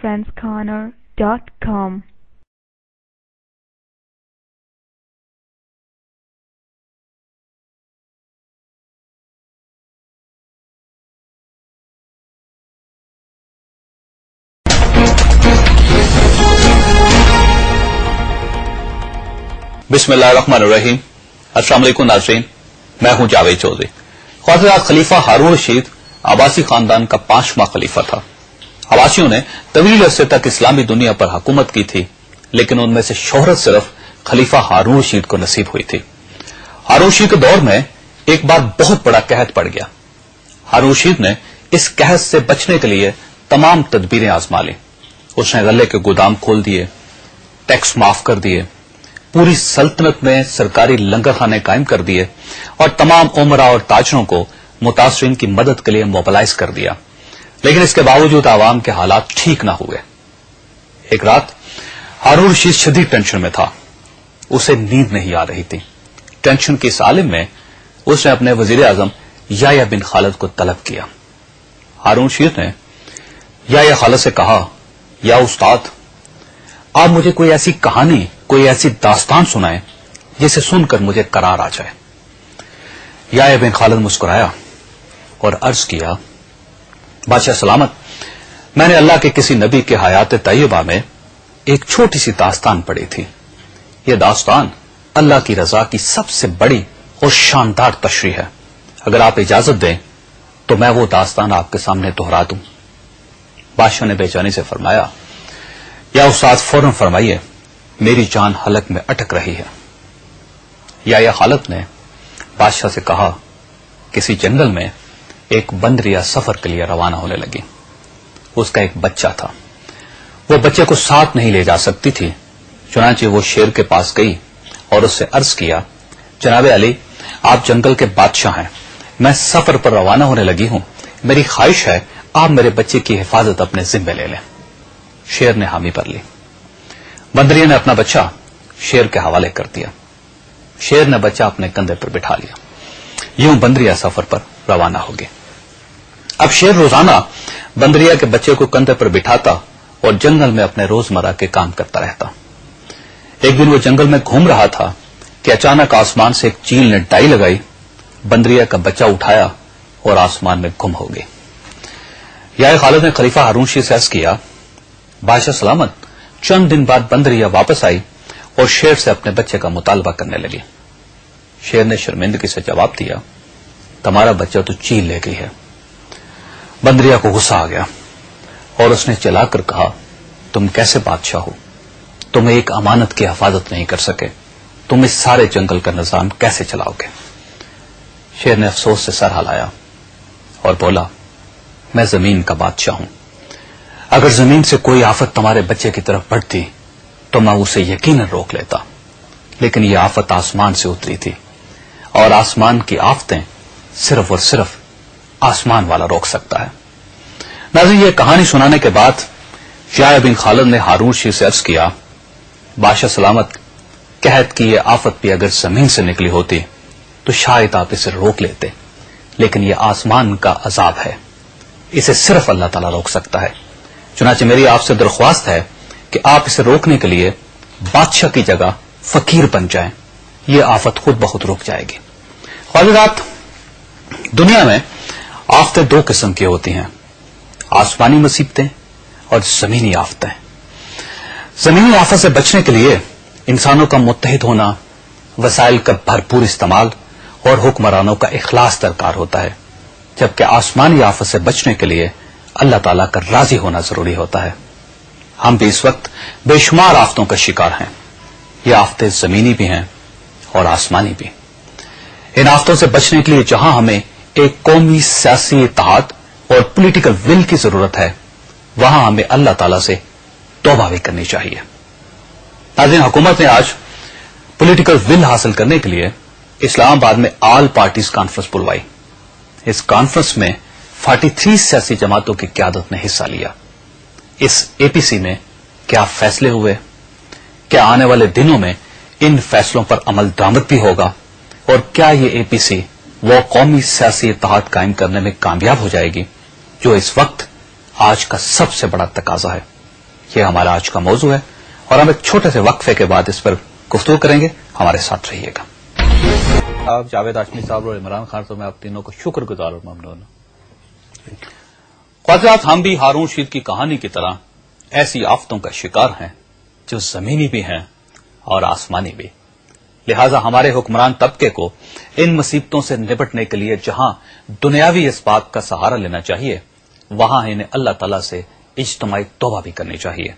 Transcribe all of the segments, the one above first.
www.friendscorner.com बिस्मिल्लाहिर्रहमानिर्रहीम। अस्सलाम वालेकुम नाज़रीन, मैं हूं जावेद चौधरी। ख्वाजा खलीफा हारून रशीद अब्बासी खानदान का 5वां खलीफा था। अब्बासियों ने तवील अरसे तक इस्लामी दुनिया पर हुकूमत की थी, लेकिन उनमें से शोहरत सिर्फ खलीफा हारून रशीद को नसीब हुई थी। हारून रशीद के दौर में एक बार बहुत बड़ा कहत पड़ गया। हारून रशीद ने इस कहत से बचने के लिए तमाम तदबीरें आजमा ली। उसने गल्ले के गोदाम खोल दिए, टैक्स माफ कर दिए, पूरी सल्तनत में सरकारी लंगर खाने कायम कर दिए और तमाम उमरा और ताजरों को मुतासरीन की मदद के लिए मोबिलाइज कर दिया। लेकिन इसके बावजूद आवाम के हालात ठीक न हुए। एक रात हारून रशीद शदीद टेंशन में था। उसे नींद नहीं आ रही थी। टेंशन की इस आलिम में उसने अपने वजीर आजम याह्या बिन खालिद को तलब किया। हारून रशीद ने याह्या खालिद से कहा, या उस्ताद, आप मुझे कोई ऐसी कहानी, कोई ऐसी दास्तान सुनाएं जिसे सुनकर मुझे करार आ जाए। याह्या बिन खालिद मुस्कुराया और अर्ज किया, बादशाह सलामत, मैंने अल्लाह के किसी नबी के हयात तैयबा में एक छोटी सी दास्तान पढ़ी थी। यह दास्तान अल्लाह की रजा की सबसे बड़ी और शानदार तशरीह है। अगर आप इजाजत दें तो मैं वो दास्तान आपके सामने दोहरा दूं। बादशाह ने बेचैनी से फरमाया, या उस्ताद फौरन फरमाइए, मेरी जान हलक में अटक रही है। याह्या खालिद ने बादशाह से कहा, किसी जंगल में एक बंदरिया सफर के लिए रवाना होने लगी। उसका एक बच्चा था। वो बच्चे को साथ नहीं ले जा सकती थी। चुनांचे वो शेर के पास गई और उससे अर्ज किया, जनाब अली, आप जंगल के बादशाह हैं, मैं सफर पर रवाना होने लगी हूं, मेरी ख्वाहिश है आप मेरे बच्चे की हिफाजत अपने जिम्मे ले लें। शेर ने हामी भर ली। बंदरिया ने अपना बच्चा शेर के हवाले कर दिया। शेर ने बच्चा अपने कंधे पर बिठा लिया। यूं बंदरिया सफर पर रवाना हो गई। अब शेर रोजाना बंदरिया के बच्चे को कंधे पर बिठाता और जंगल में अपने रोजमर्रा के काम करता रहता। एक दिन वो जंगल में घूम रहा था कि अचानक आसमान से एक चील ने डाई लगाई, बंदरिया का बच्चा उठाया और आसमान में गुम हो गई। याह्या खालिद ने खलीफा हारून रशीद से अर्ज किया, बादशाह सलामत, चंद दिन बाद बंदरिया वापस आई और शेर से अपने बच्चे का मुतालबा करने लगी। शेर ने शर्मिंदगी से जवाब दिया, तुम्हारा बच्चा तो चील ले गई है। बंदरिया को गुस्सा आ गया और उसने चिल्लाकर कहा, तुम कैसे बादशाह हो? तुम एक अमानत की हिफाजत नहीं कर सके, तुम इस सारे जंगल का निजाम कैसे चलाओगे? शेर ने अफसोस से सर हिलाया और बोला, मैं जमीन का बादशाह हूं। अगर जमीन से कोई आफत तुम्हारे बच्चे की तरफ बढ़ती तो मैं उसे यकीनन रोक लेता, लेकिन यह आफत आसमान से उतरी थी और आसमान की आफतें सिर्फ और सिर्फ आसमान वाला रोक सकता है। नाज़रीन, यह कहानी सुनाने के बाद याह्या बिन खालिद ने हारून रशीद से अर्ज किया, बादशाह सलामत, कहत की यह आफत भी अगर जमीन से निकली होती तो शायद आप इसे रोक लेते, लेकिन यह आसमान का अजाब है, इसे सिर्फ अल्लाह ताला रोक सकता है। चुनांचे मेरी आपसे दरख्वास्त है कि आप इसे रोकने के लिए बादशाह की जगह फकीर बन जाएं, यह आफत खुद ब खुद रुक जाएगी। ख्वाजात, दुनिया में आफतें दो किस्म की होती हैं, आसमानी मुसीबतें और जमीनी आफतें। जमीनी आफत से बचने के लिए इंसानों का मुत्तहिद होना, वसाइल का भरपूर इस्तेमाल और हुक्मरानों का इखलास दरकार होता है, जबकि आसमानी आफत से बचने के लिए अल्लाह ताला का राजी होना जरूरी होता है। हम भी इस वक्त बेशुमार आफतों का शिकार हैं। ये आफतें जमीनी भी हैं और आसमानी भी। इन आफतों से बचने के लिए जहां हमें एक कौमी सियासी इत्तेहाद और पॉलिटिकल विल की जरूरत है, वहां हमें अल्लाह ताला से तौबा भी करनी चाहिए। नाज़रीन, हुकूमत ने आज पॉलिटिकल विल हासिल करने के लिए इस्लामाबाद में ऑल पार्टीज कॉन्फ्रेंस बुलवाई। इस कॉन्फ्रेंस में 43 सियासी जमातों की क़यादत ने हिस्सा लिया। इस एपीसी में क्या फैसले हुए, क्या आने वाले दिनों में इन फैसलों पर अमल दरामद भी होगा और क्या ये एपीसी वो कौमी सियासी इत्तेहाद कायम करने में कामयाब हो जाएगी जो इस वक्त आज का सबसे बड़ा तकाजा है। یہ ہمارا آج کا موضوع ہے اور ہم ایک چھوٹے سے وقفے کے بعد اس پر گفتگو کریں گے. ہمارے ساتھ رہیے گا. آپ جاوید ہاشمی صاحب اور عمران خان صاحب، میں آپ تینوں کو شکر گزار اور ممنون ہوں. خواجات، ہم بھی ہارون رشید کی کہانی کی طرح ایسی آفتوں کا شکار ہیں جو زمینی بھی ہیں اور آسمانی بھی. لہذا ہمارے حکمران طبقے کو ان مصیبتوں سے نپٹنے کے لیے جہاں دنیاوی اسباب کا سہارا لینا چاہیے، وہاں انہیں اللہ تعالی سے اجتماعی توبہ بھی کرنی چاہیے،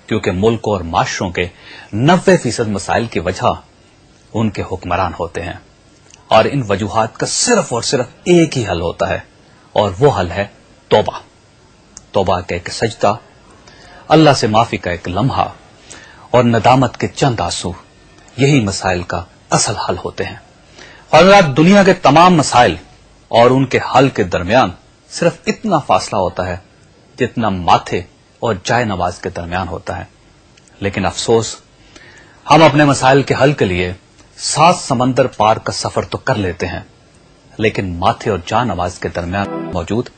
کیونکہ ملک اور معاشروں کے 90% مسائل کی وجہ ان کے حکمران ہوتے ہیں، اور ان وجوہات کا صرف اور صرف ایک ہی حل ہوتا ہے، اور وہ حل ہے توبہ. توبہ کا ایک سجدہ، اللہ سے معافی کا ایک لمحہ اور ندامت کے چند آنسو، یہی مسائل کا اصل حل ہوتے ہیں. حضرات، دنیا کے تمام مسائل اور ان کے حل کے درمیان صرف اتنا فاصلہ ہوتا ہے جتنا ماتھے اور جائے نماز کے درمیان ہوتا ہے. لیکن افسوس، ہم اپنے مسائل کے حل کے لیے 7 سمندر پار کا سفر تو کر لیتے ہیں، لیکن ماتھے اور جائے نماز کے درمیان موجود